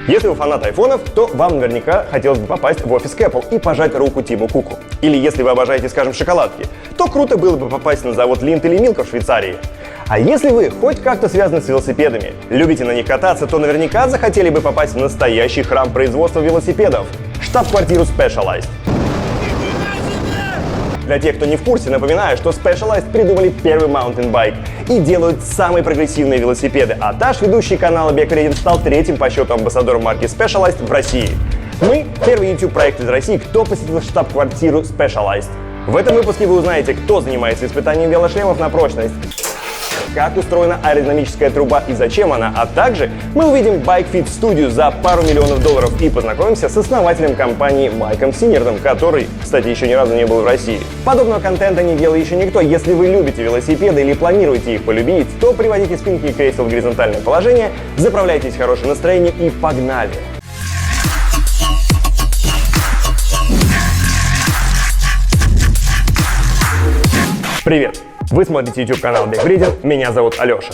Если вы фанат айфонов, то вам наверняка хотелось бы попасть в офис Apple и пожать руку Тиму Куку. Или если вы обожаете, скажем, шоколадки, то круто было бы попасть на завод Lindt или Milka в Швейцарии. А если вы хоть как-то связаны с велосипедами, любите на них кататься, то наверняка захотели бы попасть в настоящий храм производства велосипедов – штаб-квартиру Specialized. Для тех, кто не в курсе, напоминаю, что Specialized придумали первый маунтинбайк и делают самые прогрессивные велосипеды, а Таш, ведущий канала Бег-Редин, стал третьим по счету амбассадором марки Specialized в России. Мы — первый YouTube-проект из России, кто посетил штаб-квартиру Specialized. В этом выпуске вы узнаете, кто занимается испытанием велошлемов на прочность, как устроена аэродинамическая труба и зачем она, а также мы увидим Bike Fit студию за пару миллионов долларов и познакомимся с основателем компании Майком Синердом, который, кстати, еще ни разу не был в России. Подобного контента не делал еще никто. Если вы любите велосипеды или планируете их полюбить, то приводите спинки кресел в горизонтальное положение, заправляйтесь в хорошее настроение и погнали! Привет! Вы смотрите YouTube-канал Бег-Редин, меня зовут Алеша.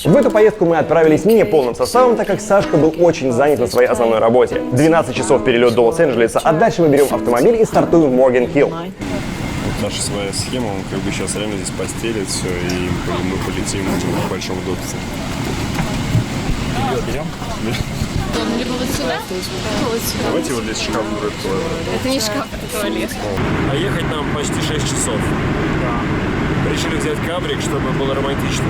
В эту поездку мы отправились не полным составом, так как Сашка был очень занят на своей основной работе. 12 часов перелет до Лос-Анджелеса, а дальше мы берем автомобиль и стартуем в Морган-Хилл. Вот наша своя схема, он как бы сейчас реально здесь постелит все, и мы полетим в большом удобстве. Берем? Либо вот сюда, либо вот сюда. Давайте вот здесь шкаф будет. Это не шкаф, это туалет. А ехать нам почти 6 часов. Да. Решили взять кабрик, чтобы было романтично.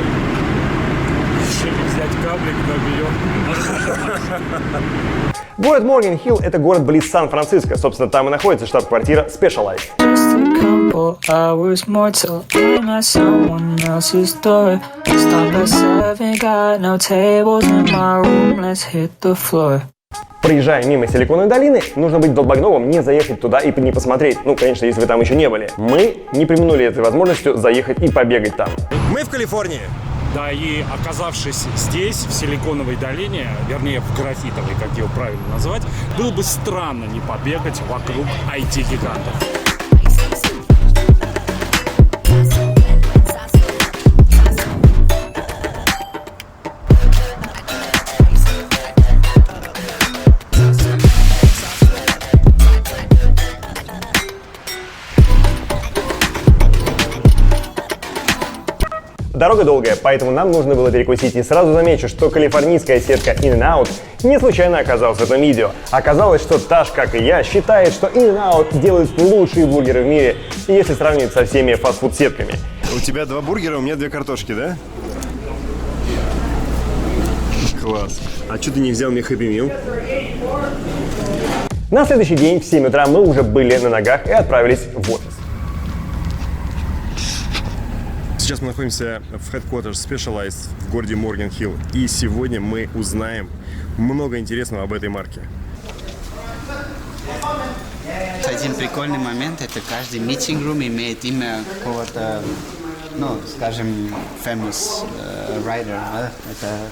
Решили взять кабрик, но берем. Город Морган-Хилл — это город близ Сан-Франциско. Собственно, там и находится штаб-квартира Specialized. Hours more till I'm at someone else's door. Stop at 7, got no tables in my room, let's hit the floor. Проезжая мимо Силиконовой долины, нужно быть долбогновым, не заехать туда и не посмотреть. Ну, конечно, если вы там еще не были. Мы не преминули этой возможностью заехать и побегать там. Мы в Калифорнии. Да, и оказавшись здесь, в Силиконовой долине, вернее, в графитовой, как его правильно назвать, было бы странно не побегать вокруг IT-гигантов. Дорога долгая, поэтому нам нужно было перекусить. И сразу замечу, что калифорнийская сетка In-N-Out не случайно оказалась в этом видео. Оказалось, что Таш, как и я, считает, что In-N-Out делает лучшие бургеры в мире, если сравнивать со всеми фастфуд-сетками. У тебя 2 бургера, у меня 2 картошки, да? Класс. А что ты не взял мне Happy Meal? На следующий день в 7 утра мы уже были на ногах и отправились в офис. Сейчас мы находимся в Headquarters Specialized в городе Морган-Хилл. И сегодня мы узнаем много интересного об этой марке. Один прикольный момент — это каждый митинг-рум имеет имя какого-то, ну, скажем, famous writer. Это,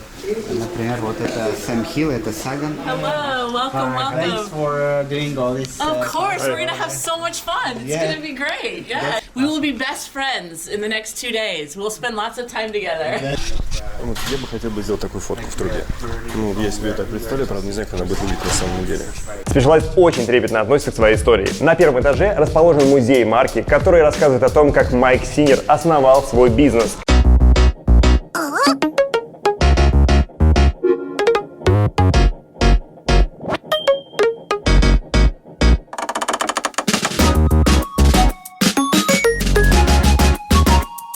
например, вот это Сэм Хилл, это Саган. Hello, welcome, Thanks welcome. for doing all this. Of course, we're gonna have so much fun. It's gonna be great. Yeah, we will be best friends in the next 2 days. We'll spend lots of time together. Вот я бы хотел сделать такую фотку в труде. Ну, я себе так представляю, правда, не знаю, как она будет выглядеть на самом деле. Specialized очень трепетно относится к своей истории. На первом этаже расположен музей марки, который рассказывает о том, как Майк Синер основал свой бизнес.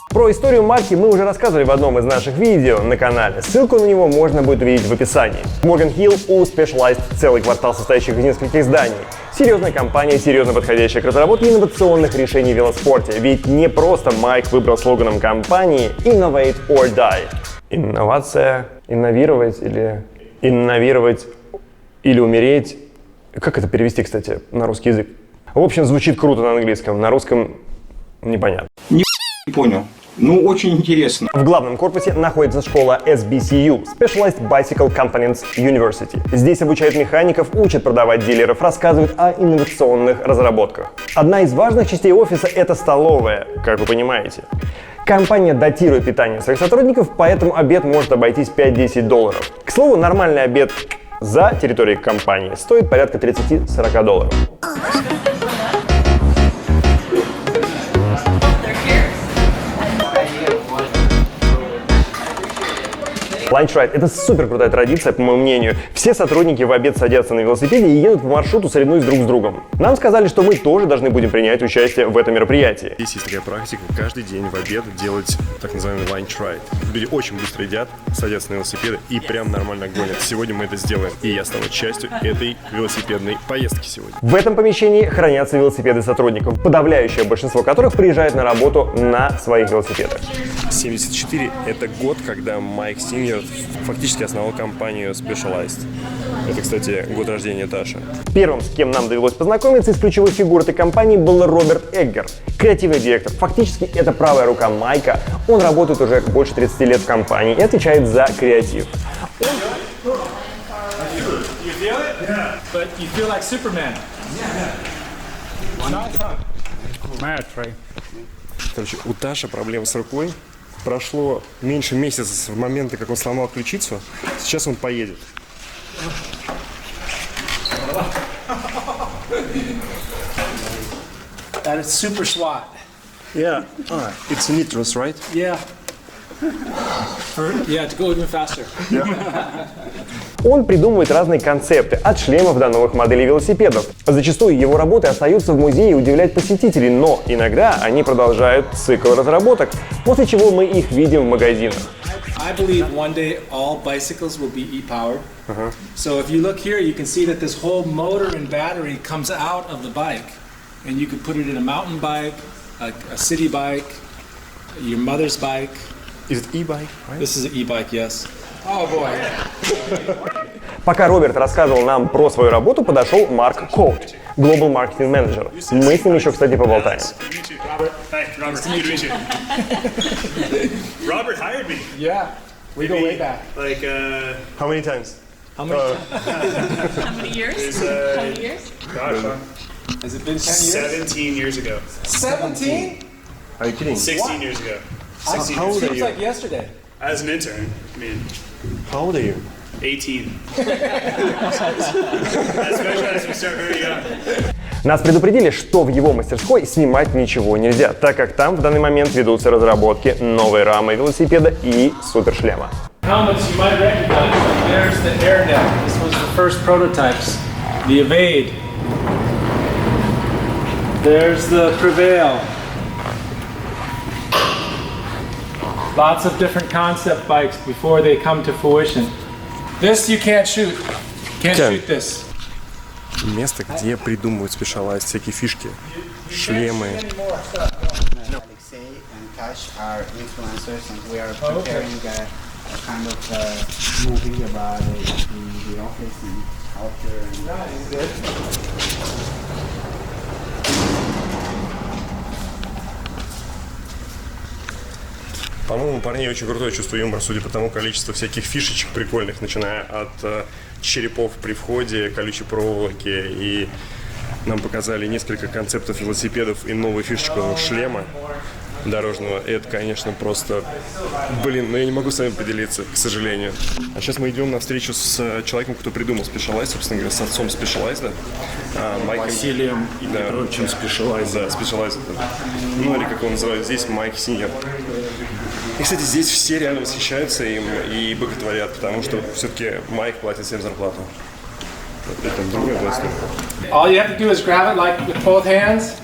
Про историю марки мы уже рассказывали в одном из наших видео на канале. Ссылку на него можно будет увидеть в описании. В Морган-Хилл у Specialized целый квартал, состоящий из нескольких зданий. Серьезная компания, серьезно подходящая к разработке инновационных решений в велоспорте. Ведь не просто Майк выбрал слоганом компании «Innovate or Die». Инновация, инновировать или умереть. Как это перевести, кстати, на русский язык? В общем, звучит круто на английском, на русском непонятно. Не понял. Ну, очень интересно. В главном корпусе находится школа SBCU – Specialized Bicycle Components University. Здесь обучают механиков, учат продавать дилеров, рассказывают о инновационных разработках. Одна из важных частей офиса – это столовая, как вы понимаете. Компания датирует питание своих сотрудников, поэтому обед может обойтись $5-10. К слову, нормальный обед за территорией компании стоит порядка $30-40. Ланч-райд – это супер крутая традиция, по моему мнению. Все сотрудники в обед садятся на велосипеде и едут по маршруту, соревнуясь друг с другом. Нам сказали, что мы тоже должны будем принять участие в этом мероприятии. Здесь есть такая практика, каждый день в обед делать так называемый lunch ride. Люди очень быстро едят, садятся на велосипеды и прям нормально гонят. Сегодня мы это сделаем, и я стану частью этой велосипедной поездки сегодня. В этом помещении хранятся велосипеды сотрудников, подавляющее большинство которых приезжает на работу на своих велосипедах. 74 – это год, когда Майк Синьер фактически основал компанию Specialized. Это, кстати, год рождения Таши. Первым, с кем нам довелось познакомиться из ключевых фигур этой компании, был Роберт Эггер, креативный директор. Фактически это правая рука Майка. Он работает уже больше 30 лет в компании и отвечает за креатив. Короче, у Таши проблемы с рукой. Прошло меньше месяца с момента, как он сломал ключицу. Сейчас он поедет. That is super SWAT. Yeah, it's a nitrous, right? Yeah. Yeah, to go even faster. Он придумывает разные концепты, от шлемов до новых моделей велосипедов. Зачастую его работы остаются в музее и удивляют посетителей, но иногда они продолжают цикл разработок, после чего мы их видим в магазинах. I believe one day all bicycles will be e-powered. So if you look here, you can see that this whole motor and battery comes out of the bike. And you could put it in a mountain bike, a city bike, your mother's bike. Is it e-bike, right? This is an e-bike, yes. Oh boy. Пока Роберт рассказывал нам про свою работу, подошел Марк Коут, Global Marketing Manager. Мы с ним еще, кстати, поболтаем. Robert hired me. Yeah, we go way back. Like, How many times? How many? How many years? How many years? gosh, Has it been 10 years? 17 years ago. 17? Are you kidding? 16 years ago. 16 How years old ago. are Seems you? like yesterday. As an intern, I mean, How old are you? 18. As Specialized, we start very young. Нас предупредили, что в его мастерской снимать ничего нельзя, так как там в данный момент ведутся разработки новой рамы велосипеда и супершлема. Helmets you might recognize. There's the AirNet. This was the first prototypes. The Evade. There's the Prevail. Lots of different concept bikes before they come to fruition. This you can't shoot. Can't Can. shoot this. Место, где придумывают Specialized всякие фишки, шлемы. Alexei and Tash are influencers, and we are preparing a kind of movie about the office and culture. По-моему, у парней очень крутое чувство юмора, судя по тому количеству всяких фишечек прикольных, начиная от черепов при входе, колючей проволоки, и нам показали несколько концептов велосипедов и новую фишечку шлема дорожного. И это, конечно, просто... Блин, но я не могу с вами поделиться, к сожалению. А сейчас мы идем на встречу с человеком, кто придумал Specialized, собственно говоря, с отцом Specialized, Майком... Василием Петровичем Specialized. Да, Specialized. Ну, или как он называет здесь, Майк Синьер. И, кстати, здесь все реально восхищаются им и боготворят, потому что все-таки Майк платит всем зарплату. Это другая власть. All you have to do is grab it like with both hands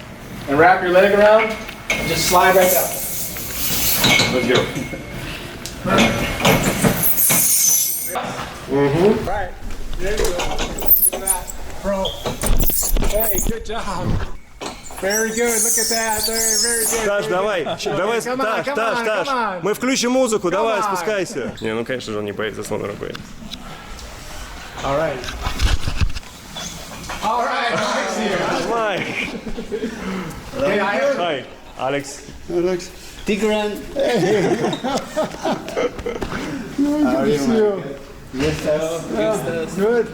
and wrap your leg around and just slide right down. Let's go. Right. There you go. Look at that. Bro. Hey, good job. Very good. Look at that. Very good. Таш, давай, давай, Come on, come Таш, on, Таш. come on. Мы включим музыку, давай, on. спускайся. Не, ну, конечно же, он не поедет за сломанной рукой. All right. All right. Mike's here. Майк. Hey, I heard. Hi, Алекс. Tigran. Nice to see you. Yes, Good.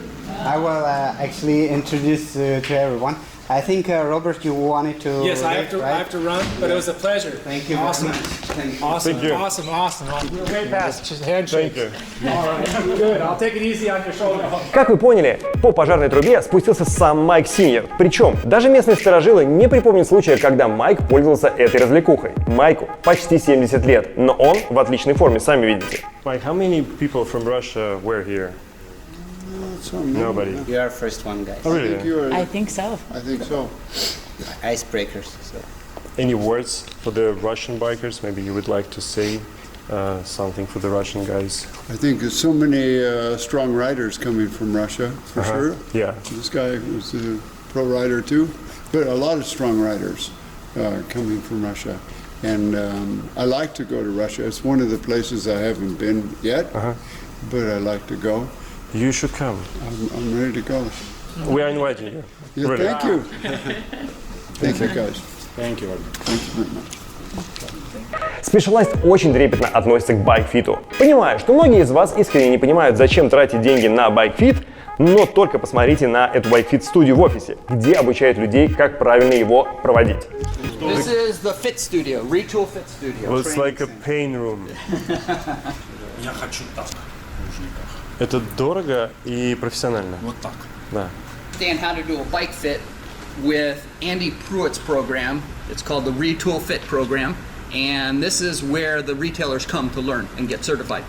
I will actually introduce to everyone. I think Robert, you wanted to. Yes, I have to run, but it was a pleasure. Thank you. Awesome. Very much. Thank you. Awesome. Thank you. Awesome. Great pass. Just handshake. Thank you. All right. Good. I'll take it easy on your shoulder. Как вы поняли, по пожарной трубе спустился сам Майк Синьор. Причем даже местные старожилы не припомнят случая, когда Майк пользовался этой развлекухой. Майку почти 70 лет, но он в отличной форме, сами видите. Mike, how many people from Russia were here? Nobody. You are first one, guys. Oh, really? I think so. I think so. Icebreakers. So. Any words for the Russian bikers? Maybe you would like to say something for the Russian guys? I think there's so many strong riders coming from Russia, for sure. Yeah. This guy was a pro rider too, but a lot of strong riders coming from Russia. And I like to go to Russia. It's one of the places I haven't been yet, but I like to go. You should come. I'm ready to go. We are inviting you. Yeah, Really. Thank you. Thank you, guys. Thank you. Thank you very much. Specialized очень трепетно относится к байкфиту. Понимаю, что многие из вас искренне не понимают, зачем тратить деньги на байкфит, но только посмотрите на эту байкфит-студию в офисе, где обучают людей, как правильно его проводить. This is the Fit Studio, Retool Fit Studio. Well, it's like a pain room. Я хочу так. Это дорого и профессионально. Вот так. Да. Understand how to do a bike fit with Andy Pruitt's program. It's called the Retool Fit program. And this is where the retailers come to learn and get certified.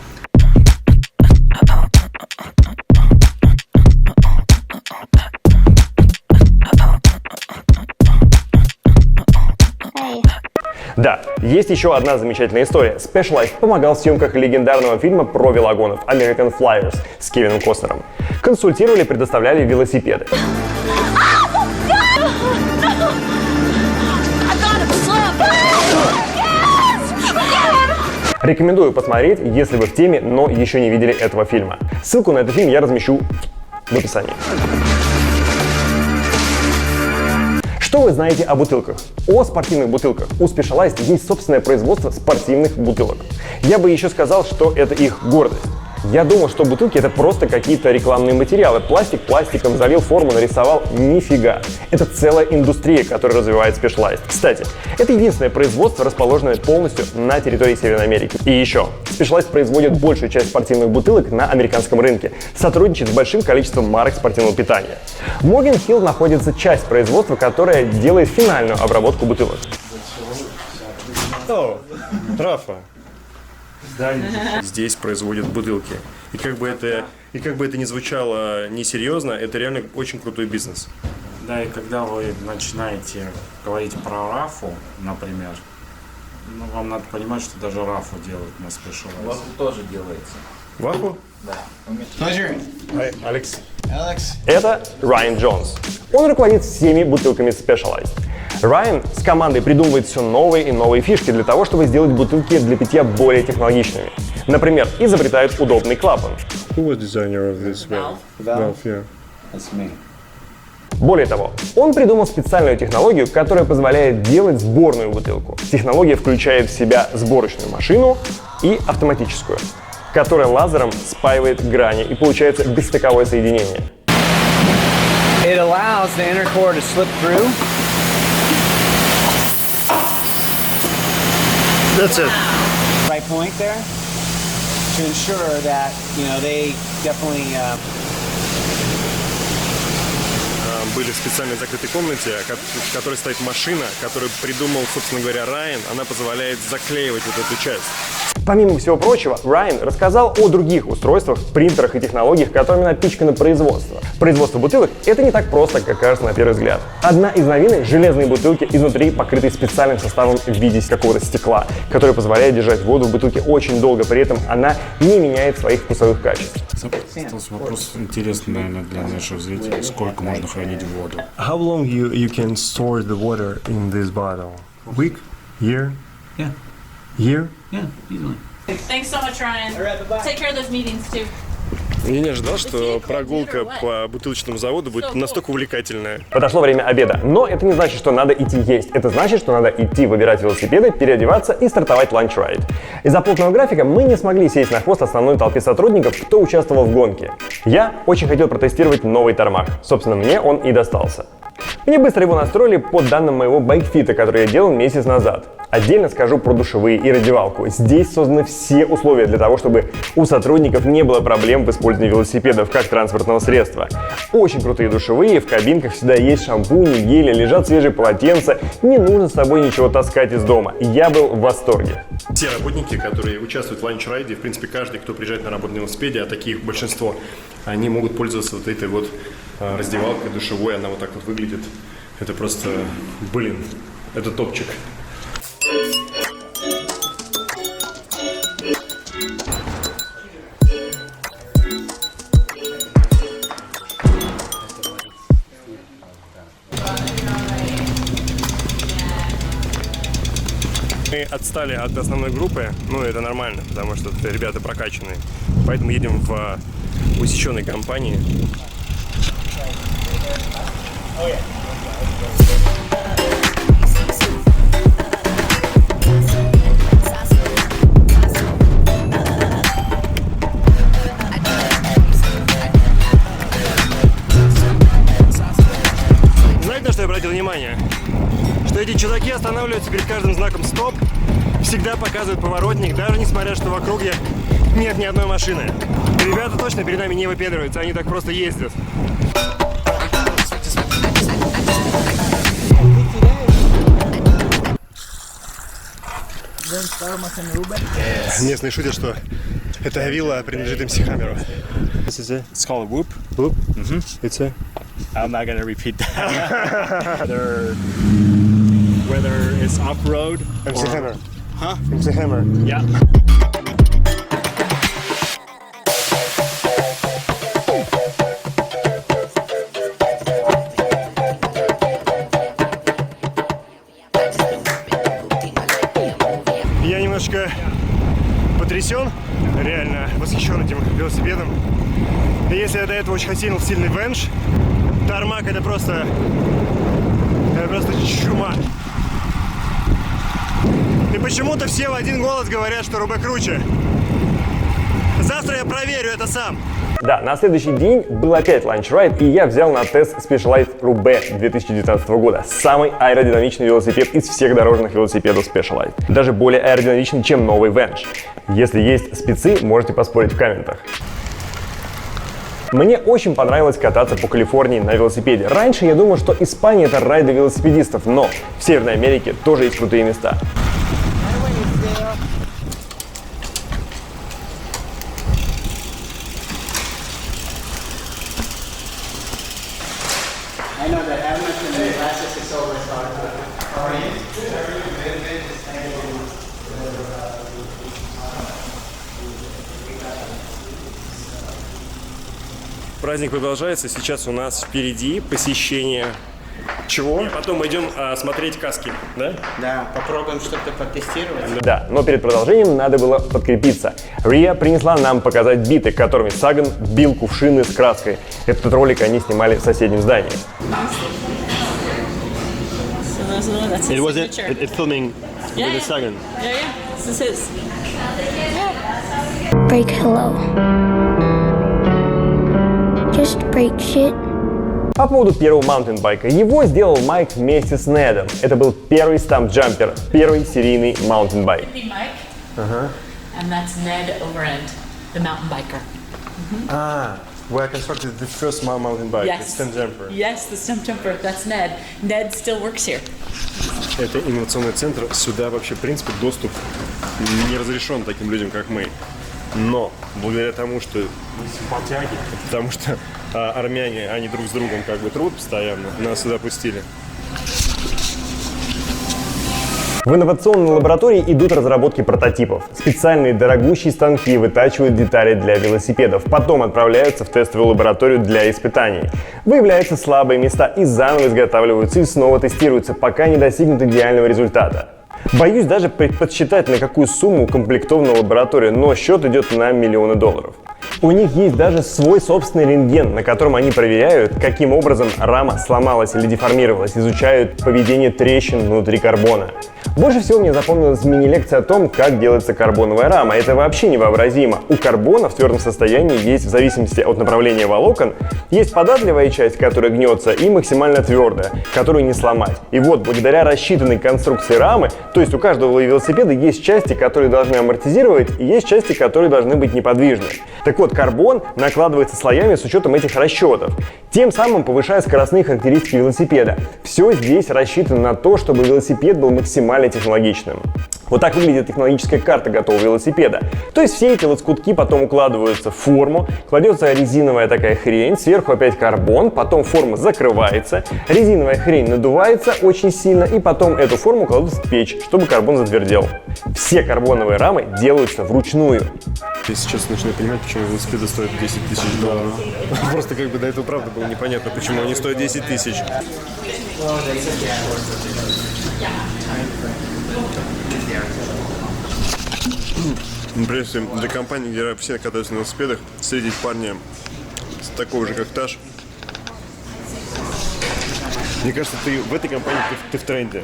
Да, есть еще одна замечательная история. Specialized помогал в съемках легендарного фильма про велогонов American Flyers с Кевином Костнером. Консультировали, предоставляли велосипеды. Рекомендую посмотреть, если вы в теме, но еще не видели этого фильма. Ссылку на этот фильм я размещу в описании. Что вы знаете о бутылках? О спортивных бутылках. У Specialized есть собственное производство спортивных бутылок. Я бы еще сказал, что это их гордость. Я думал, что бутылки — это просто какие-то рекламные материалы. Пластик пластиком, залил форму, нарисовал. Нифига. Это целая индустрия, которая развивает Specialized. Кстати, это единственное производство, расположенное полностью на территории Северной Америки. И еще. Specialized производит большую часть спортивных бутылок на американском рынке. Сотрудничает с большим количеством марок спортивного питания. В Morgan Hill находится часть производства, которая делает финальную обработку бутылок. О, Рафа. Здесь производят бутылки. И как бы это ни звучало несерьезно, это реально очень крутой бизнес. Да, и когда вы начинаете говорить про рафу, например, ну, вам надо понимать, что даже рафу делают на Specialized. Вафу тоже делается. Вафу? Да. Pleasure. Hi, Алекс. Alex. Это Райан Джонс. Он руководит всеми бутылками Specialized. Райан с командой придумывает все новые и новые фишки для того, чтобы сделать бутылки для питья более технологичными. Например, изобретают удобный клапан. Who was designer of this valve? Valve, yeah. That's me. Более того, он придумал специальную технологию, которая позволяет делать сборную бутылку. Технология включает в себя сборочную машину и автоматическую, которая лазером спаивает грани, и получается бесстыковое соединение. It allows the inner core to slip through. That's it. Right point there to ensure that, you know, they definitely Были в специальной закрытой комнате, в которой стоит машина, которую придумал, собственно говоря, Райан. Она позволяет заклеивать вот эту часть. Помимо всего прочего, Райан рассказал о других устройствах, принтерах и технологиях, которыми напичкано производство. Производство бутылок — это не так просто, как кажется на первый взгляд. Одна из новинок — железные бутылки, изнутри покрытые специальным составом в виде какого-то стекла, который позволяет держать воду в бутылке очень долго, при этом она не меняет своих вкусовых качеств. Вопрос интересный, наверное, для наших зрителей. Сколько можно хранить воду? How long you can store the water in this bottle? a week. Year? Yeah. Year? Yeah, easily. Thanks so much, Ryan. All right, bye-bye. Take care of those meetings too. Я не ожидал, что прогулка по бутылочному заводу будет настолько увлекательная. Подошло время обеда, но это не значит, что надо идти есть. Это значит, что надо идти выбирать велосипеды, переодеваться и стартовать ланч-райд. Из-за плотного графика мы не смогли сесть на хвост основной толпе сотрудников, кто участвовал в гонке. Я очень хотел протестировать новый Тармак. Собственно, мне он и достался. Мне быстро его настроили по данным моего байкфита, который я делал месяц назад. Отдельно скажу про душевые и раздевалку. Здесь созданы все условия для того, чтобы у сотрудников не было проблем в использовании велосипедов как транспортного средства. Очень крутые душевые, в кабинках всегда есть шампуни, гели, лежат свежие полотенца, не нужно с собой ничего таскать из дома. Я был в восторге. Все работники, которые участвуют в ланч-райде, в принципе, каждый, кто приезжает на работу на велосипеде, а таких большинство, они могут пользоваться вот этой вот раздевалкой душевой, она вот так вот выглядит. Это просто, блин, это топчик. Мы отстали от основной группы, ну это нормально, потому что ребята прокачанные, поэтому едем в усеченной компании. Знаете, на что я обратил внимание? Что эти чудаки останавливаются перед каждым знаком «стоп», всегда показывают поворотник, даже несмотря, что в округе нет ни одной машины. Ребята точно перед нами не выпендриваются, они так просто ездят. Местные шутят, что эта вилла принадлежит МС Хаммеру. It's called a whoop. Whoop? It's a... I'm not gonna repeat that. Whether it's off-road MC Hammer. Huh? MC Hammer. Yeah. Я немножко потрясен, реально восхищен этим велосипедом. И если я до этого очень хотел сильный венж, Тармак это просто чума. И почему-то все в один голос говорят, что Рубе круче. Завтра я проверю это сам. Да, на следующий день был опять ланч-райд, и я взял на тест Specialized Roubaix 2019 года. Самый аэродинамичный велосипед из всех дорожных велосипедов Specialized. Даже более аэродинамичный, чем новый Venge. Если есть спецы, можете поспорить в комментах. Мне очень понравилось кататься по Калифорнии на велосипеде. Раньше я думал, что Испания — это рай для велосипедистов, но в Северной Америке тоже есть крутые места. I know that helmet and the glasses is always hard. How are you? Праздник продолжается. Сейчас у нас впереди посещение чего? И потом мы идем смотреть каски, да? Да, попробуем что-то потестировать. Да, но перед продолжением надо было подкрепиться. Риа принесла нам показать биты, которыми Саган бил кувшины с краской. Этот ролик они снимали в соседнем здании. It was it filming with the Sagan. Yeah. This is his. Break hello. Just break shit. По поводу первого маунтинбайка. Его сделал Майк вместе с Недом. Это был первый стамп-джампер, первый серийный маунтинбайк. And that's Ned Overend, the mountain biker. Where I constructed the first mountain bike, the stump jumper. Yes, the stump jumper. That's Ned. Ned still works here. Это инновационный центр. Сюда вообще, в принципе, доступ не разрешен таким людям, как мы. Но благодаря тому, что мы симпатяги, потому что армяне, они друг с другом как бы трут постоянно, нас сюда пустили. В инновационной лаборатории идут разработки прототипов. Специальные дорогущие станки вытачивают детали для велосипедов, потом отправляются в тестовую лабораторию для испытаний. Выявляются слабые места и заново изготавливаются и снова тестируются, пока не достигнут идеального результата. Боюсь даже подсчитать, на какую сумму укомплектована лаборатория, но счет идет на миллионы долларов. У них есть даже свой собственный рентген, на котором они проверяют, каким образом рама сломалась или деформировалась, изучают поведение трещин внутри карбона. Больше всего мне запомнилась мини-лекция о том, как делается карбоновая рама. Это вообще невообразимо. У карбона в твердом состоянии есть, в зависимости от направления волокон, есть податливая часть, которая гнется, и максимально твердая, которую не сломать. И вот, благодаря рассчитанной конструкции рамы, то есть у каждого велосипеда есть части, которые должны амортизировать, и есть части, которые должны быть неподвижны. Так вот, карбон накладывается слоями с учетом этих расчетов, тем самым повышая скоростные характеристики велосипеда. Все здесь рассчитано на то, чтобы велосипед был максимально технологичным. Вот так выглядит технологическая карта готового велосипеда. То есть все эти лоскутки потом укладываются в форму, кладется резиновая такая хрень, сверху опять карбон, потом форма закрывается, резиновая хрень надувается очень сильно, и потом эту форму кладут в печь, чтобы карбон затвердел. Все карбоновые рамы делаются вручную. Я сейчас начинаю понимать, почему велосипеды стоят 10 тысяч долларов. Просто как бы до этого правда было непонятно, почему они стоят 10 тысяч. Например, для компании, где все катаются на велосипедах, встретить парня такого же, как Таш. Мне кажется, ты в этой компании ты в тренде.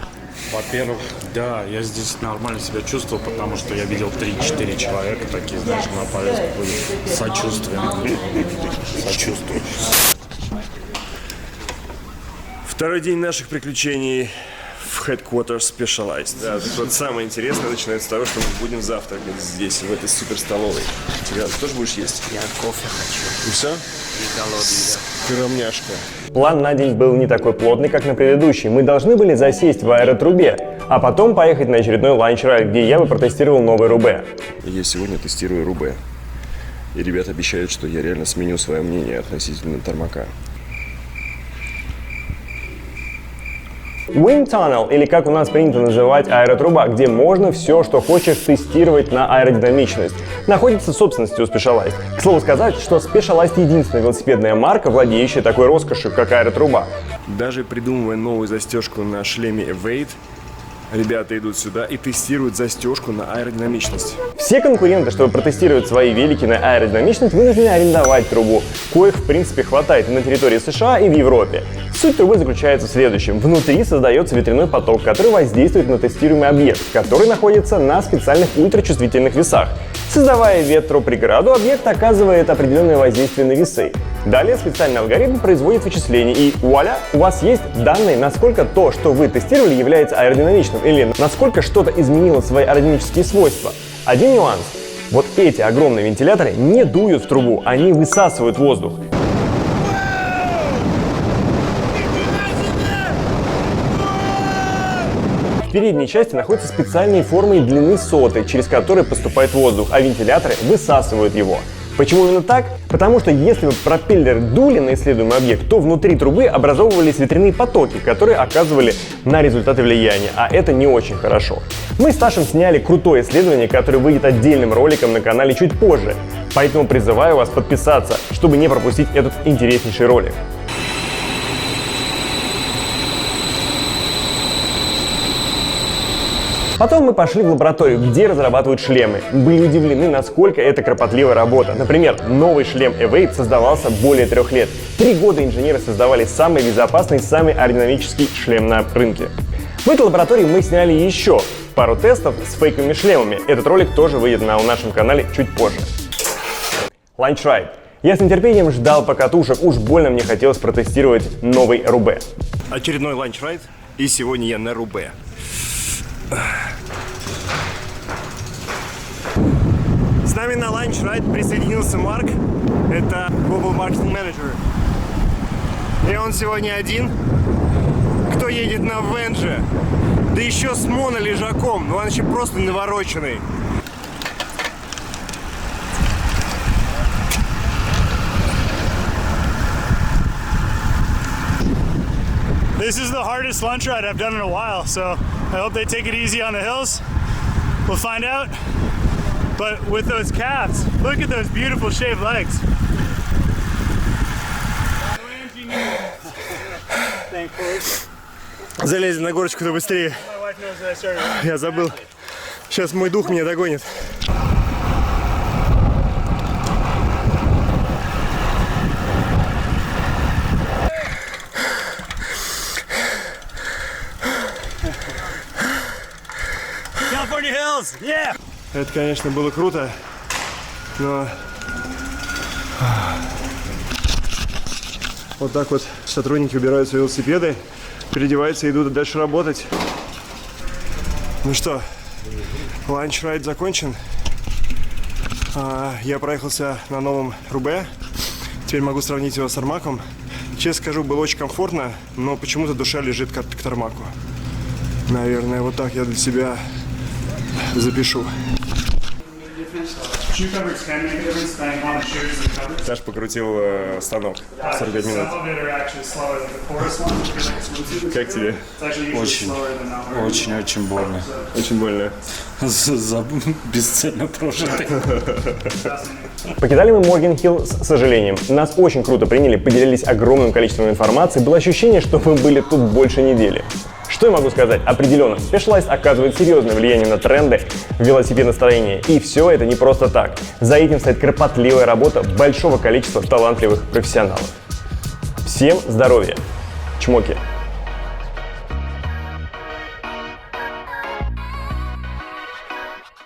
Во-первых, да, я здесь нормально себя чувствовал, потому что я видел 3-4 человека такие, знаешь, на повестку были сочувствием. Сочувствую. Второй день наших приключений в Headquarters Specialized. Да, так вот самое интересное начинается с того, что мы будем завтракать здесь, в этой супер столовой. Ты тоже будешь есть? Я кофе хочу. И все? Не голодный, да. Скромняшка. План на день был не такой плотный, как на предыдущий. Мы должны были засесть в аэротрубе, а потом поехать на очередной ланч-райд, где я бы протестировал новый Рубе. Я сегодня тестирую Рубе. И ребята обещают, что я реально сменю свое мнение относительно Тормака. Wind Tunnel, или как у нас принято называть аэротруба, где можно все, что хочешь, тестировать на аэродинамичность, находится в собственности у Specialized. К слову сказать, что Specialized единственная велосипедная марка, владеющая такой роскошью, как аэротруба. Даже придумывая новую застежку на шлеме Evade, ребята идут сюда и тестируют застежку на аэродинамичность. Все конкуренты, чтобы протестировать свои велики на аэродинамичность, вынуждены арендовать трубу, коих в принципе хватает и на территории США, и в Европе. Суть трубы заключается в следующем. Внутри создается ветряной поток, который воздействует на тестируемый объект, который находится на специальных ультрачувствительных весах. Создавая ветропреграду, объект оказывает определенное воздействие на весы. Далее специальный алгоритм производит вычисления, и вуаля, у вас есть данные, насколько то, что вы тестировали, является аэродинамичным, или насколько что-то изменило свои аэродинамические свойства. Один нюанс. Вот эти огромные вентиляторы не дуют в трубу, они высасывают воздух. В передней части находятся специальные формы длины соты, через которые поступает воздух, а вентиляторы высасывают его. Почему именно так? Потому что если бы пропеллеры дули на исследуемый объект, то внутри трубы образовывались ветряные потоки, которые оказывали на результаты влияния, а это не очень хорошо. Мы с Ташем сняли крутое исследование, которое выйдет отдельным роликом на канале чуть позже, поэтому призываю вас подписаться, чтобы не пропустить этот интереснейший ролик. Потом мы пошли в лабораторию, где разрабатывают шлемы. Были удивлены, насколько это кропотливая работа. Например, новый шлем Evade создавался более 3 лет. 3 года инженеры создавали самый безопасный, самый аэродинамический шлем на рынке. В этой лаборатории мы сняли еще пару тестов с фейковыми шлемами. Этот ролик тоже выйдет на нашем канале чуть позже. Launch Ride. Я с нетерпением ждал покатушек, уж больно мне хотелось протестировать новый Рубе. Очередной Launch Ride, и сегодня я на Рубе. С нами на Launch Ride присоединился Марк, это Global Marketing Manager. И он сегодня один, кто едет на Венже, да еще с монолежаком, ну он еще просто навороченный. This is the hardest lunch ride I've done in a while, so I hope they take it easy on the hills. We'll find out. But with those calves, look at those beautiful shaved legs. Залезли на горочку-то быстрее. Я забыл. Сейчас мой дух меня догонит. hills! Yeah! Это, конечно, было круто, но вот так вот сотрудники убирают свои велосипеды, переодеваются и идут дальше работать. Ну что, ланч-райд закончен. Я проехался на новом Рубе. Теперь могу сравнить его с Армаком. Честно скажу, было очень комфортно, но почему-то душа лежит к Тармаку. Наверное, вот так я для себя запишу. Саш покрутил станок 45 минут. Как тебе? Очень больно. Очень больно. Бесцельно прожитый. Покидали мы Морген-Хилл с сожалением. Нас очень круто приняли, поделились огромным количеством информации. Было ощущение, что мы были тут больше недели. Что я могу сказать? Определенно, Specialized оказывает серьезное влияние на тренды в велосипедостроении. И все это не просто так. За этим стоит кропотливая работа большого количества талантливых профессионалов. Всем здоровья! Чмоки!